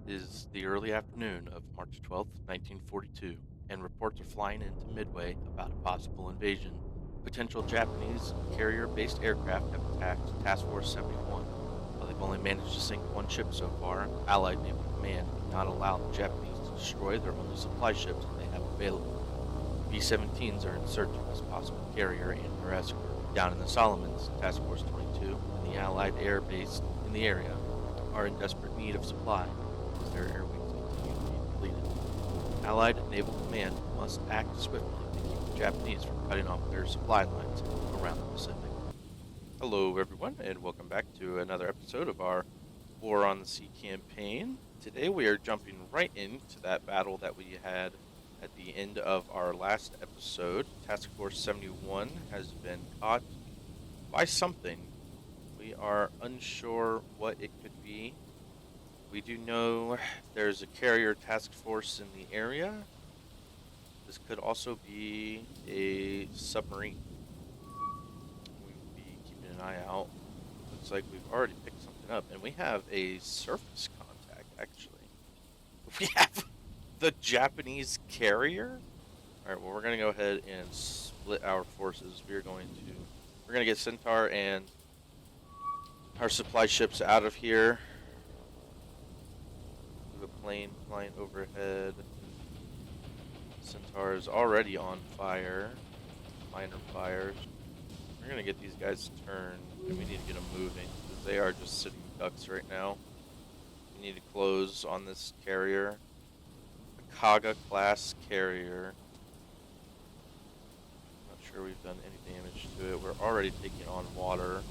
is the early afternoon of March 12th, 1942, and reports are flying into Midway about a possible invasion. Potential Japanese carrier-based aircraft have attacked Task Force 71. While they've only managed to sink one ship so far, Allied Naval Command would not allow the Japanese to destroy their only supply ships that they have available. B-17s are in search of this possible carrier and their escort. Down in the Solomons, Task Force 22 and the Allied air base in the area are in desperate need of supply as their air wings continue to be depleted. Allied Naval Command must act swiftly to keep the Japanese from cutting off their supply lines around the Pacific. Hello, everyone, and welcome back to another episode of our War on the Sea campaign. Today we are jumping right into that battle that we had at the end of our last episode. Task Force 71 has been caught by something. We are unsure what it could be. We do know there's a carrier task force in the area. This could also be a submarine. We will be keeping an eye out. Looks like we've already picked something up, and we have a surface contact, actually. We have the Japanese carrier. All right, well, we're going to go ahead and split our forces. We're going to get Centaur and our supply ships out of here. We have a plane flying overhead. Centaur is already on fire. Minor fires. We're going to get these guys turned, and we need to get them moving, because they are just sitting ducks right now. We need to close on this carrier. A Kaga class carrier. Not sure we've done any damage to it. We're already taking on water.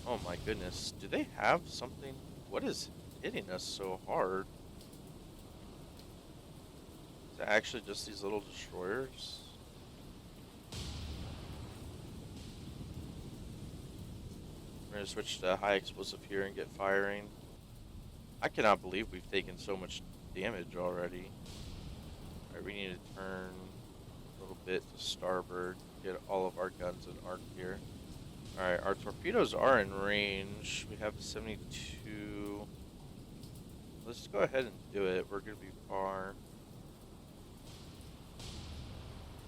Oh my goodness. Do they have something? What is hitting us so hard? Is it actually just these little destroyers? We're going to switch to high explosive here and get firing. I cannot believe we've taken so much damage already. Alright, we need to turn a little bit to starboard, get all of our guns in arc here. Alright, our torpedoes are in range. We have 72. Let's go ahead and do it. We're going to be far.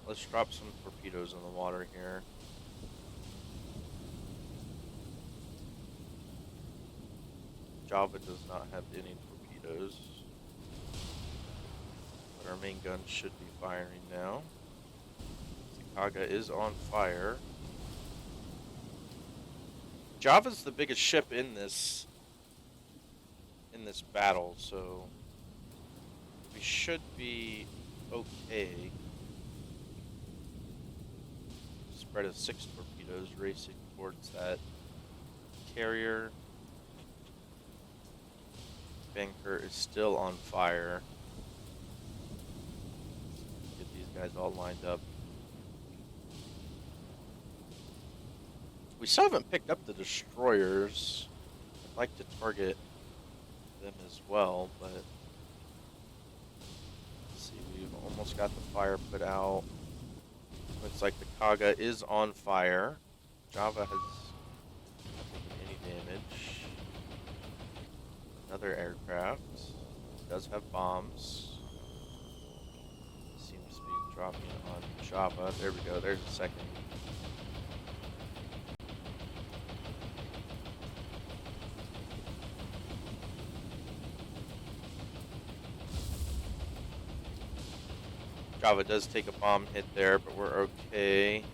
Let's drop some torpedoes in the water here. Java does not have any torpedoes, but our main gun should be firing now. Kaga is on fire. Java's the biggest ship in this battle, so we should be okay. Spread of 6 torpedoes racing towards that carrier. Banker is still on fire. Get these guys all lined up. We still haven't picked up the destroyers. I'd like to target them as well, but let's see, we've almost got the fire put out. Looks like the Kaga is on fire. Java has not taken any damage. Another aircraft. Does have bombs. Seems to be dropping on Java. There we go. There's a second. Java does take a bomb hit there, but we're okay.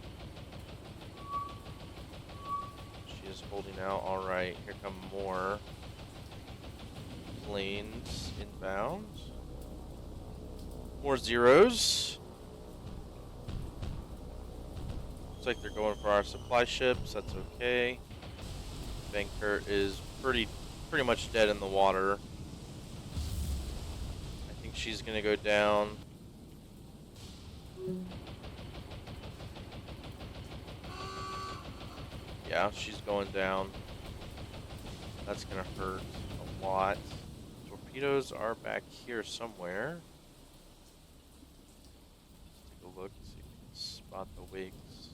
She is holding out. Alright, here come more planes inbound. More zeros. Looks like they're going for our supply ships. That's okay. Banker is pretty much dead in the water. I think she's gonna go down. Yeah, she's going down. That's gonna hurt a lot. Torpedoes are back here somewhere. Let's take a look, see if we can spot the wigs.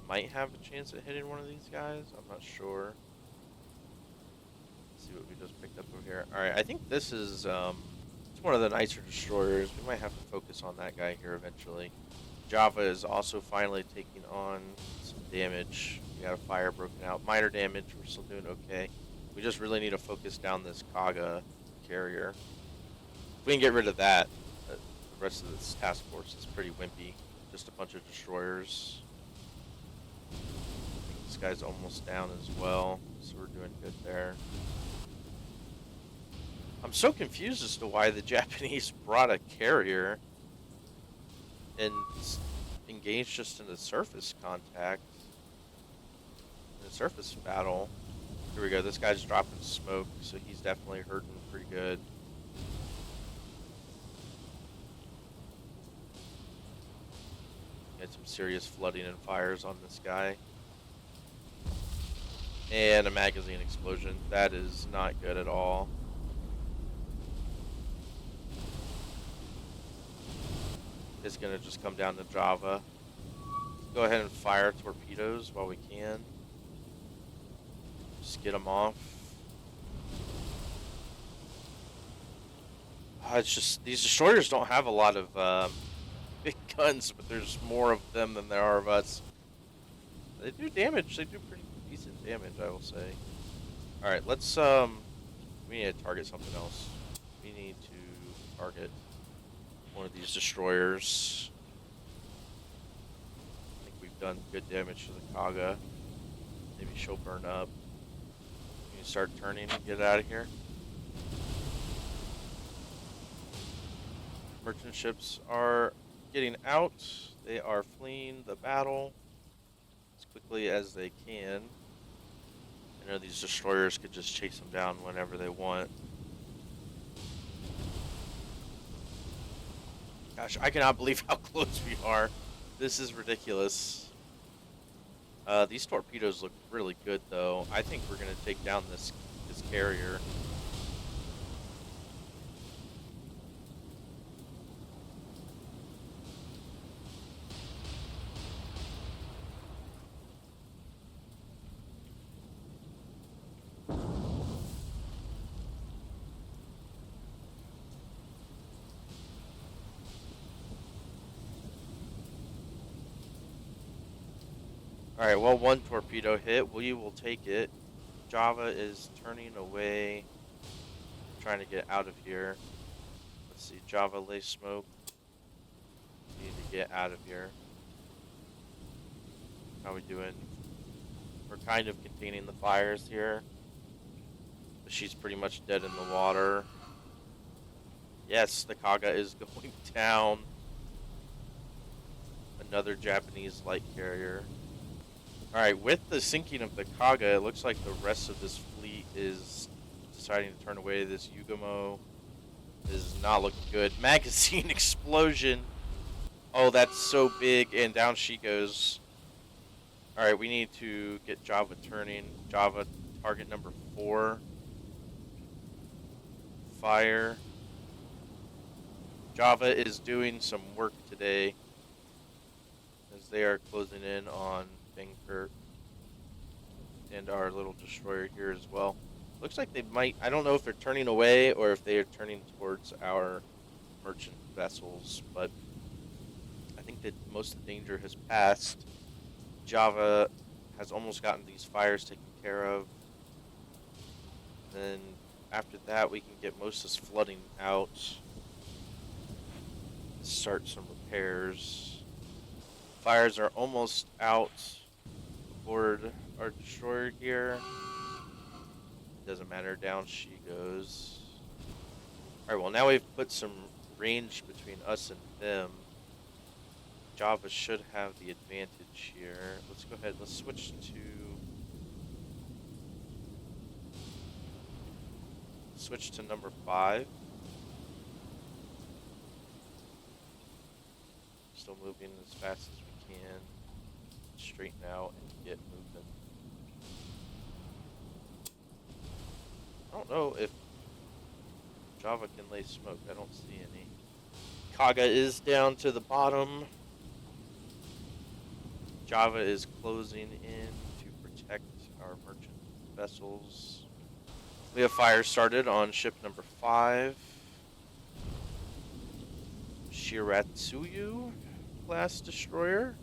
Might have a chance at hitting one of these guys. I'm not sure. Let's see what we just picked up over here. All right, I think this is it's one of the nicer destroyers. We might have to focus on that guy here eventually. Java is also finally taking on some damage. We got a fire broken out. Minor damage. We're still doing okay. We just really need to focus down this Kaga carrier. If we can get rid of that, the rest of this task force is pretty wimpy. Just a bunch of destroyers. I think this guy's almost down as well, so we're doing good there. I'm so confused as to why the Japanese brought a carrier and engaged just in a surface contact, in a surface battle. Here we go. This guy's dropping smoke, so he's definitely hurting pretty good. Had some serious flooding and fires on this guy. And a magazine explosion. That is not good at all. It's going to just come down to Java. Go ahead and fire torpedoes while we can. Just get them off. It's just, these destroyers don't have a lot of big guns, but there's more of them than there are of us. They do damage. They do pretty decent damage, I will say. Alright, let's, we need to target something else. We need to target one of these destroyers. I think we've done good damage to the Kaga. Maybe she'll burn up. We need to start turning and get out of here. Merchant ships are getting out. They are fleeing the battle as quickly as they can. I know these destroyers could just chase them down whenever they want. Gosh, I cannot believe how close we are. This is ridiculous. These torpedoes look really good, though. I think we're going to take down this carrier. Alright, well, one torpedo hit. We will take it. Java is turning away, trying to get out of here. Let's see, Java lay smoke. We need to get out of here. How we doing? We're kind of containing the fires here. But she's pretty much dead in the water. Yes, the Kaga is going down. Another Japanese light carrier. Alright, with the sinking of the Kaga, it looks like the rest of this fleet is deciding to turn away. This Yugamo is not looking good. Magazine explosion. Oh, that's so big, and down she goes. Alright, we need to get Java turning. Java, target number 4. Fire. Java is doing some work today, as they are closing in on Dunkirk and our little destroyer here as well. Looks like they might, I don't know if they're turning away or if they are turning towards our merchant vessels, but I think that most of the danger has passed. Java has almost gotten these fires taken care of. Then after that we can get most of this flooding out. Start some repairs. Fires are almost out aboard our destroyer here. Doesn't matter, down she goes. Alright, well, now we've put some range between us and them. Java should have the advantage here. Let's go ahead, let's switch to number 5. Still moving as fast as we can. Straighten out and get moving. I don't know if Java can lay smoke. I don't see any. Kaga is down to the bottom. Java is closing in to protect our merchant vessels. We have fire started on ship number 5. Shiratsuyu class destroyer.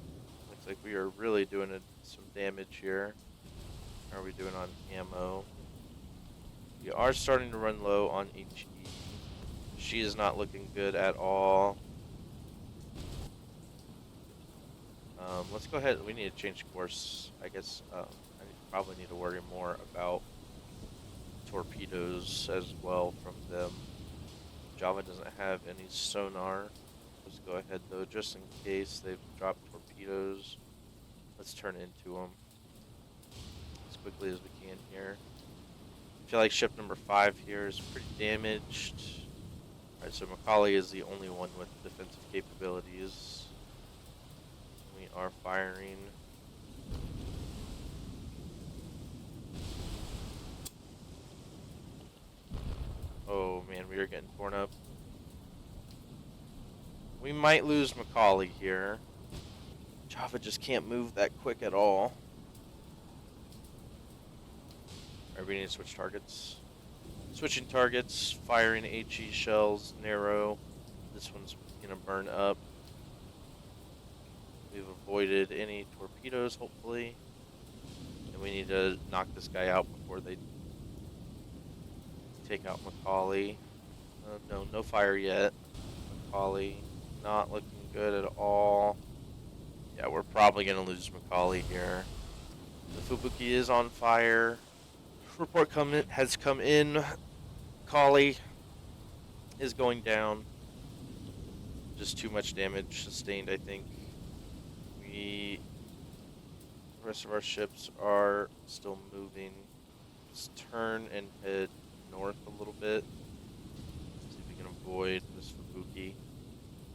Looks like we are really doing some damage here. How are we doing on ammo? We are starting to run low on HE. She is not looking good at all. Let's go ahead. We need to change course. I guess I probably need to worry more about torpedoes as well from them. Java doesn't have any sonar. Let's go ahead though, just in case they've dropped torpedoes. Let's turn into them as quickly as we can here. I feel like ship number 5 here is pretty damaged. Alright, so Macaulay is the only one with defensive capabilities. We are firing. Oh man, we are getting torn up. We might lose Macaulay here. Java just can't move that quick at all. Alright, we need to switch targets. Switching targets, firing HE shells, narrow. This one's gonna burn up. We've avoided any torpedoes, hopefully. And we need to knock this guy out before they take out Macaulay. No fire yet. Macaulay not looking good at all. Yeah, we're probably gonna lose Macaulay here. The Fubuki is on fire. Report has come in. Macaulay is going down. Just too much damage sustained, I think. The rest of our ships are still moving. Let's turn and head north a little bit. See if we can avoid this Fubuki.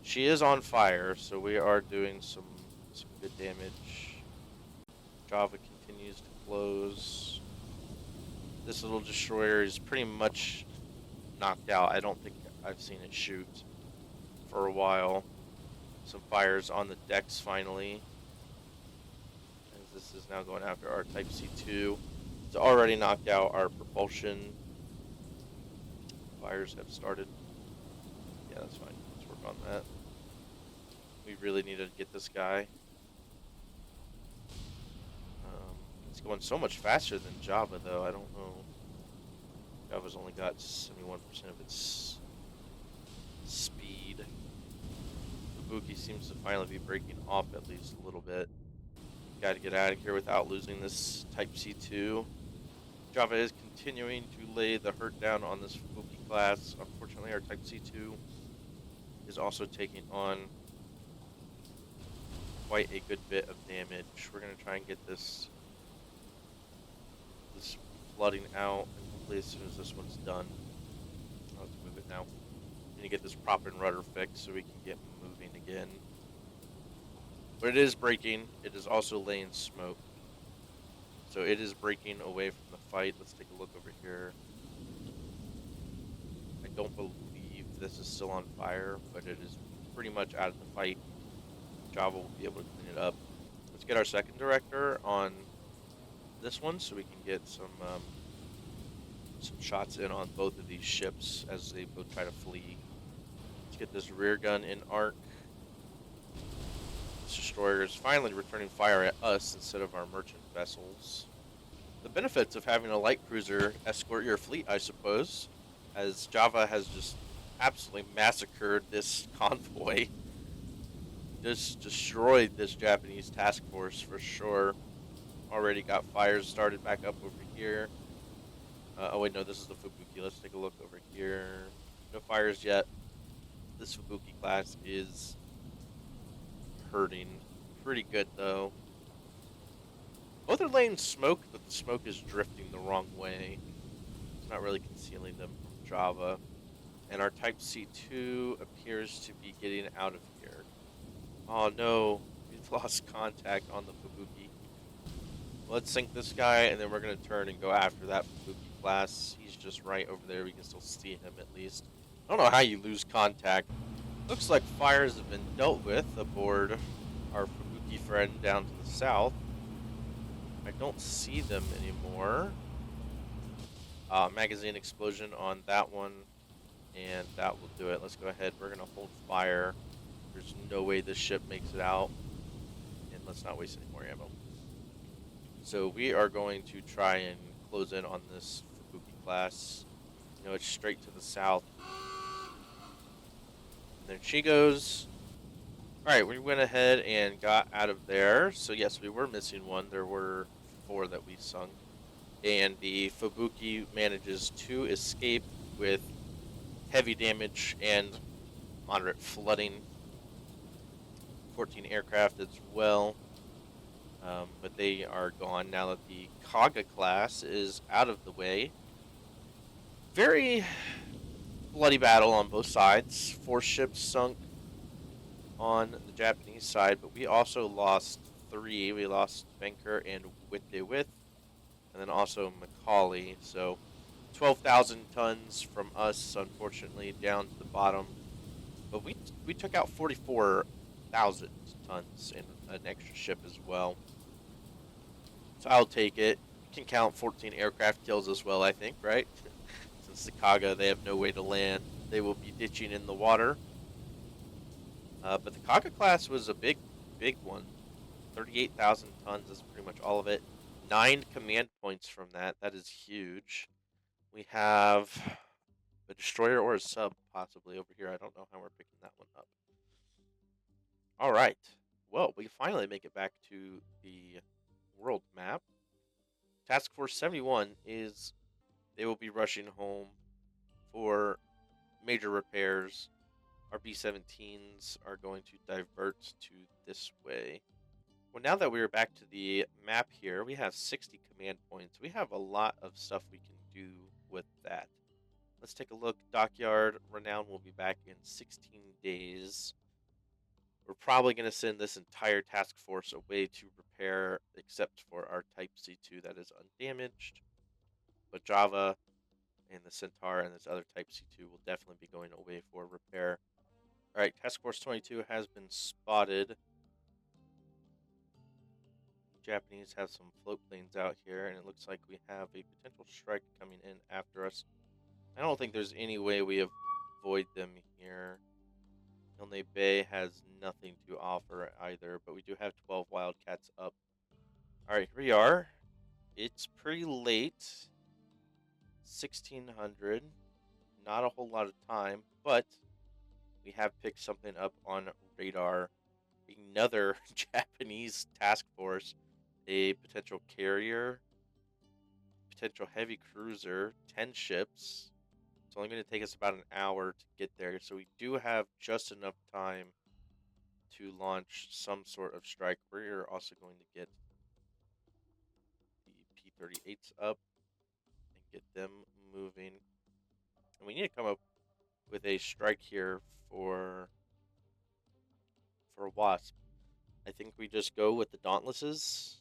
She is on fire, so we are doing some good damage. Java continues to close. This little destroyer is pretty much knocked out. I don't think I've seen it shoot for a while. Some fires on the decks finally. As this is now going after our Type C2. It's already knocked out our propulsion. Fires have started. Yeah, that's fine. Let's work on that. We really need to get this guy. It's going so much faster than Java, though. I don't know. Java's only got 71% of its speed. Fubuki seems to finally be breaking off at least a little bit. Got to get out of here without losing this Type C2. Java is continuing to lay the hurt down on this Fubuki class. Unfortunately, our Type C2 is also taking on quite a good bit of damage. We're going to try and get this flooding out, and hopefully as soon as this one's done, I'll have to move it now. Need to get this prop and rudder fixed so we can get moving again. But it is breaking. It is also laying smoke. So it is breaking away from the fight. Let's take a look over here. I don't believe this is still on fire, but it is pretty much out of the fight. Java will be able to clean it up. Let's get our second director on this one so we can get some shots in on both of these ships as they both try to flee. Let's get this rear gun in arc. This destroyer is finally returning fire at us instead of our merchant vessels. The benefits of having a light cruiser escort your fleet, I suppose, as Java has just absolutely massacred this convoy. Just destroyed this Japanese task force for sure. Already got fires started back up over here. Oh wait, no, this is the Fubuki. Let's take a look over here. No fires yet. This Fubuki class is hurting pretty good though. Both are laying smoke, but the smoke is drifting the wrong way. It's not really concealing them from Java. And our Type C2 appears to be getting out of here. Oh no, we've lost contact on the Fubuki. Let's sink this guy, and then we're going to turn and go after that Fubuki class. He's just right over there. We can still see him at least. I don't know how you lose contact. Looks like fires have been dealt with aboard our Fubuki friend down to the south. I don't see them anymore. magazine explosion on that one, and that will do it. Let's go ahead. We're going to hold fire. There's no way this ship makes it out, and let's not waste any more ammo. So we are going to try and close in on this Fubuki class. You know, it's straight to the south. And there she goes. All right, we went ahead and got out of there. So yes, we were missing one. There were 4 that we sunk. And the Fubuki manages to escape with heavy damage and moderate flooding. 14 aircraft as well. But they are gone now that the Kaga class is out of the way. Very bloody battle on both sides. 4 ships sunk on the Japanese side, but we also lost 3. We lost Benker and Witdewith, and then also Macaulay. So 12,000 tons from us, unfortunately, down to the bottom. But we took out 44,000 tons in an extra ship as well. So I'll take it. You can count 14 aircraft kills as well, I think, right? Since the Kaga, they have no way to land. They will be ditching in the water. But the Kaga class was a big one. 38,000 tons is pretty much all of it. 9 command points from that. That is huge. We have a destroyer or a sub possibly over here. I don't know how we're picking that one up. All right. Well, we finally make it back to the world map. Task Force 71 is, they will be rushing home for major repairs. Our B-17s are going to divert to this way. Well, now that we're back to the map here, we have 60 command points. We have a lot of stuff we can do with that. Let's take a look. Dockyard Renown will be back in 16 days. We're probably going to send this entire task force away to repair, except for our Type C2 that is undamaged. But Java and the Centaur and this other Type C2 will definitely be going away for repair. All right, Task Force 22 has been spotted. Japanese have some float planes out here, and it looks like we have a potential strike coming in after us. I don't think there's any way we avoid them here. Milne Bay has nothing to offer either, but we do have 12 Wildcats up. All right, here we are. It's pretty late. 1600. Not a whole lot of time, but we have picked something up on radar. Another Japanese task force. A potential carrier. Potential heavy cruiser. 10 ships. It's only going to take us about an hour to get there, so we do have just enough time to launch some sort of strike. We're also going to get the P-38s up and get them moving. And we need to come up with a strike here for Wasp. I think we just go with the Dauntlesses.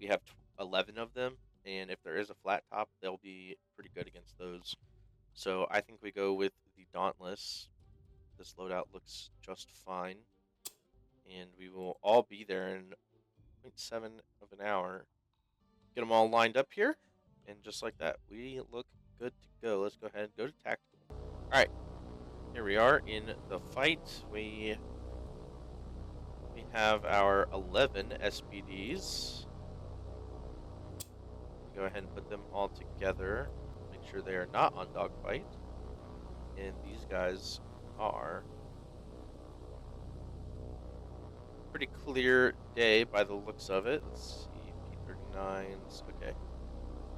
We have 11 of them, and if there is a flat top, they'll be pretty good against those. So I think we go with the Dauntless. This loadout looks just fine. And we will all be there in 0.7 of an hour. Get them all lined up here. And just like that, we look good to go. Let's go ahead and go to tactical. Alright. Here we are in the fight. We have our 11 SPDs. Go ahead and put them all together. Make sure they are not on dogfight. And these guys are. Pretty clear day by the looks of it. Let's see, P-39s. Okay.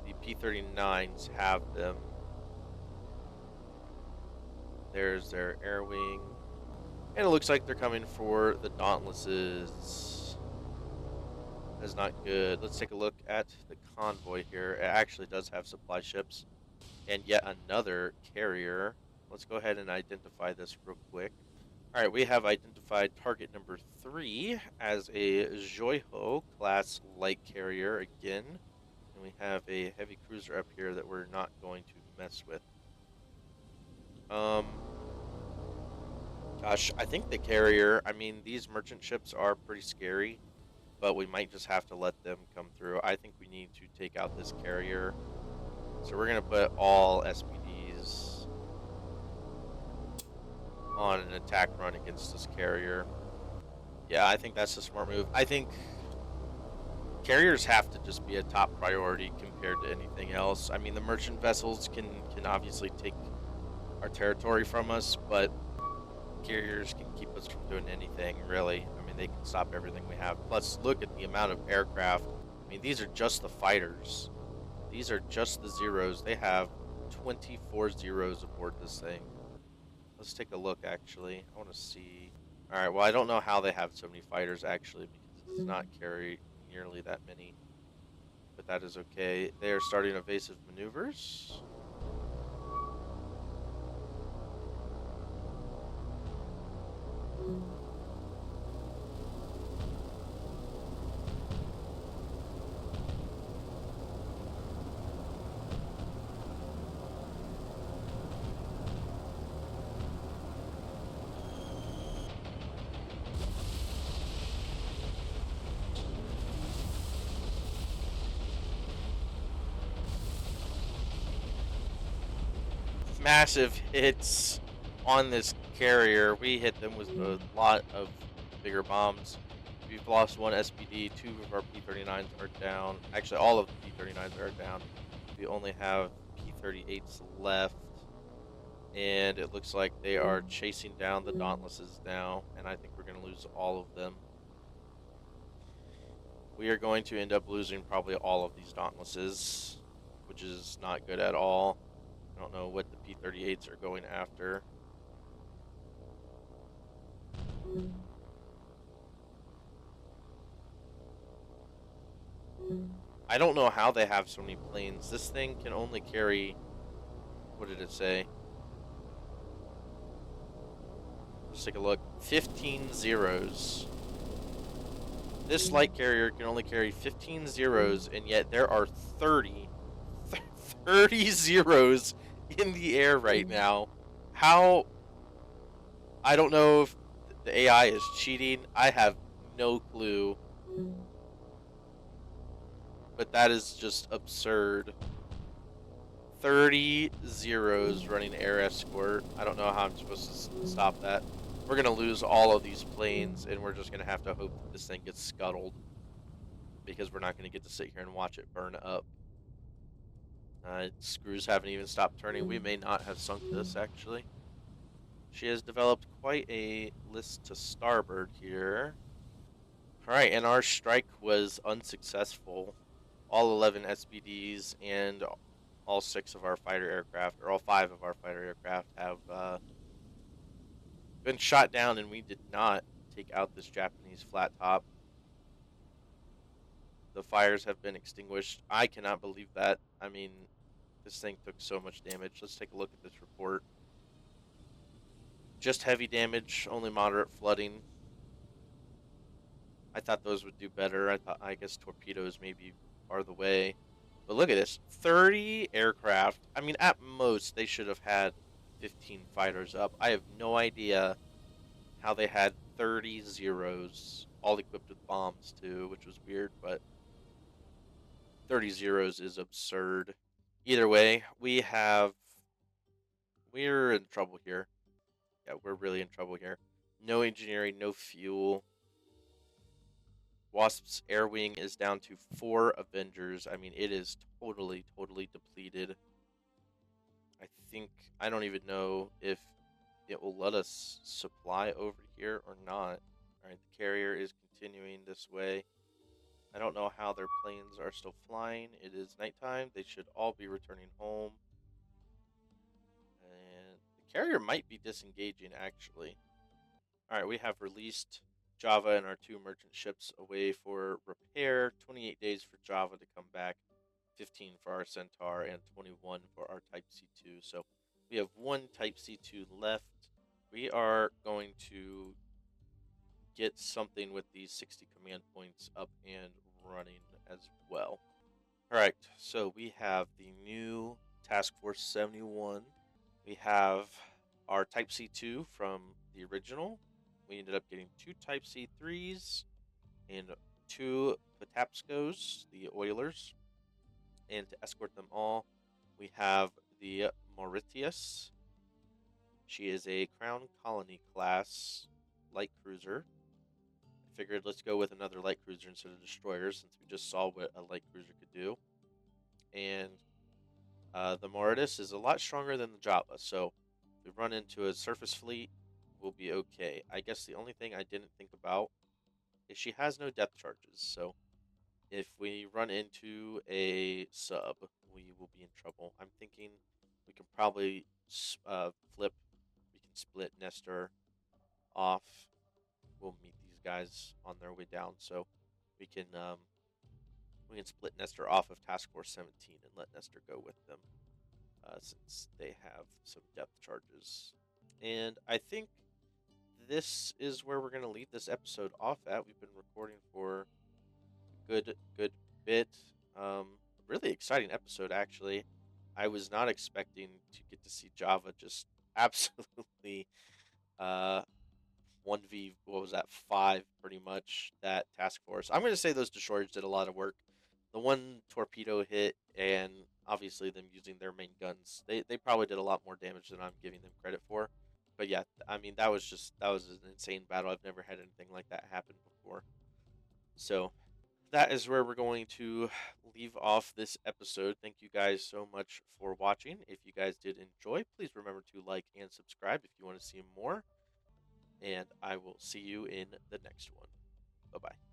The P-39s have them. There's their air wing. And it looks like they're coming for the Dauntlesses. That's not good. Let's take a look at the convoy here. It actually does have supply ships. And yet another carrier. Let's go ahead and identify this real quick. Alright, we have identified target number 3 as a Joiho class light carrier again. And we have a heavy cruiser up here that we're not going to mess with. Gosh, I think the carrier, I mean, these merchant ships are pretty scary, but we might just have to let them come through. I think we need to take out this carrier. So we're going to put all SPDs on an attack run against this carrier. Yeah, I think that's a smart move. I think carriers have to just be a top priority compared to anything else. I mean, the merchant vessels can obviously take our territory from us, but carriers can keep us from doing anything, really. I mean, they can stop everything we have. Plus, look at the amount of aircraft. I mean, these are just the fighters. These are just the zeros. They have 24 zeros aboard this thing. Let's take a look, actually. I want to see. All right, well, I don't know how they have so many fighters, actually, because it does not carry nearly that many. But that is okay. They are starting evasive maneuvers. Massive hits on this carrier. We hit them with a lot of bigger bombs. We've lost one SPD. 2 of our P-39s are down. Actually, all of the P-39s are down. We only have P-38s left. And it looks like they are chasing down the Dauntlesses now. And I think we're going to lose all of them. We are going to end up losing probably all of these Dauntlesses, which is not good at all. I don't know what the P-38s are going after. I don't know how they have so many planes. This thing can only carry, what did it say? Let's take a look. 15 zeros. This light carrier can only carry 15 zeros, and yet there are 30 zeros in the air right now. How? I don't know if the AI is cheating. I have no clue. But that is just absurd. 30 zeros running air escort. I don't know how I'm supposed to stop that. We're going to lose all of these planes, and we're just going to have to hope that this thing gets scuttled, because we're not going to get to sit here and watch it burn up. Screws haven't even stopped turning. We may not have sunk this, actually. She has developed quite a list to starboard here. Alright, and our strike was unsuccessful. All 11 SBDs and all 6 of our fighter aircraft, or all 5 of our fighter aircraft, have been shot down, and we did not take out this Japanese flat top. The fires have been extinguished. I cannot believe that. I mean, this thing took so much damage. Let's take a look at this report. Just heavy damage, only moderate flooding. I thought those would do better. I guess torpedoes maybe are the way. But look at this. 30 aircraft. I mean, at most, they should have had 15 fighters up. I have no idea how they had 30 zeros, all equipped with bombs too, which was weird, but 30 zeros is absurd. Either way, we're in trouble here. Yeah, we're really in trouble here. No engineering, no fuel. Wasp's air wing is down to 4 Avengers. I mean, it is totally depleted. I don't even know if it will let us supply over here or not. Alright, the carrier is continuing this way. I don't know how their planes are still flying. It is nighttime. They should all be returning home. And the carrier might be disengaging, actually. Alright, we have released Java and our 2 merchant ships away for repair. 28 days for Java to come back. 15 for our Centaur, and 21 for our Type C2. So we have 1 Type C2 left. We are going to get something with these 60 command points up and running as well. Alright, so we have the new Task Force 71. We have our Type C2 from the original. We ended up getting 2 Type C3s and 2 Patapscos, the Oilers. And to escort them all, We have the Mauritius. She is a Crown Colony class light cruiser. I figured let's go with another light cruiser instead of destroyers since we just saw what a light cruiser could do. And the Mauritius is a lot stronger than the Java, so if we run into a surface fleet, we'll be okay. I guess the only thing I didn't think about is she has no depth charges, so if we run into a sub, we will be in trouble. I'm thinking we can probably flip. We can split Nestor off. We'll meet these guys on their way down, so we can split Nestor off of Task Force 17 and let Nestor go with them, since they have some depth charges. And I think this is where we're going to leave this episode off at. We've been recording for good bit. Really exciting episode, actually. I was not expecting to get to see Java just absolutely uh 1v, what was that, 5 pretty much, that task force. I'm going to say those destroyers did a lot of work. The one torpedo hit, and obviously them using their main guns, they probably did a lot more damage than I'm giving them credit for. But yeah, I mean, that was an insane battle. I've never had anything like that happen before. So that is where we're going to leave off this episode. Thank you guys so much for watching. If you guys did enjoy, please remember to like and subscribe if you want to see more. And I will see you in the next one. Bye bye.